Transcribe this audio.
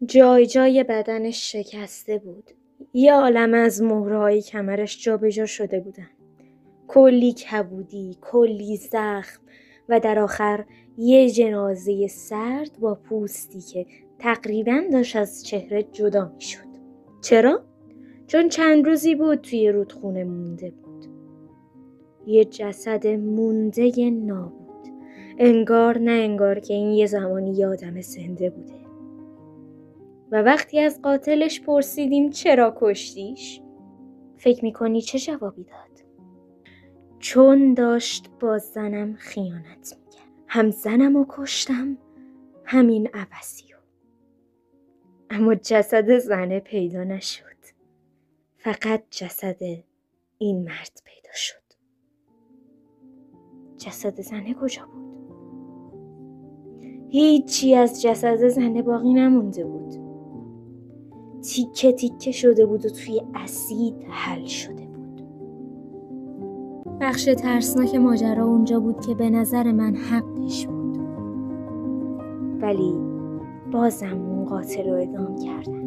جای جای بدنش شکسته بود. یه عالمه از مهره‌های کمرش جابجا شده بودن. کلی کبودی، کلی زخم و در آخر یه جنازه سرد با پوستی که تقریباً داشت از چهره جدا می شد. چرا؟ چون چند روزی بود توی رودخونه مونده بود. یه جسد مونده نابود. انگار نه انگار که این یه زمانی یه آدم زنده بوده. و وقتی از قاتلش پرسیدیم چرا کشتیش؟ فکر میکنی چه جوابی داد؟ چون داشت با زنم خیانت میکرد. هم زنمو کشتم، همین عباسیو. اما جسد زنه پیدا نشد. فقط جسد این مرد پیدا شد. جسد زنه کجا بود؟ هیچی از جسد زنه باقی نمونده بود. تیکه تیکه شده بود و توی اسید حل شده بود. بخش ترسناک ماجرا اونجا بود که به نظر من حقش بود. ولی بازم اون قاتل رو اعدام کردن.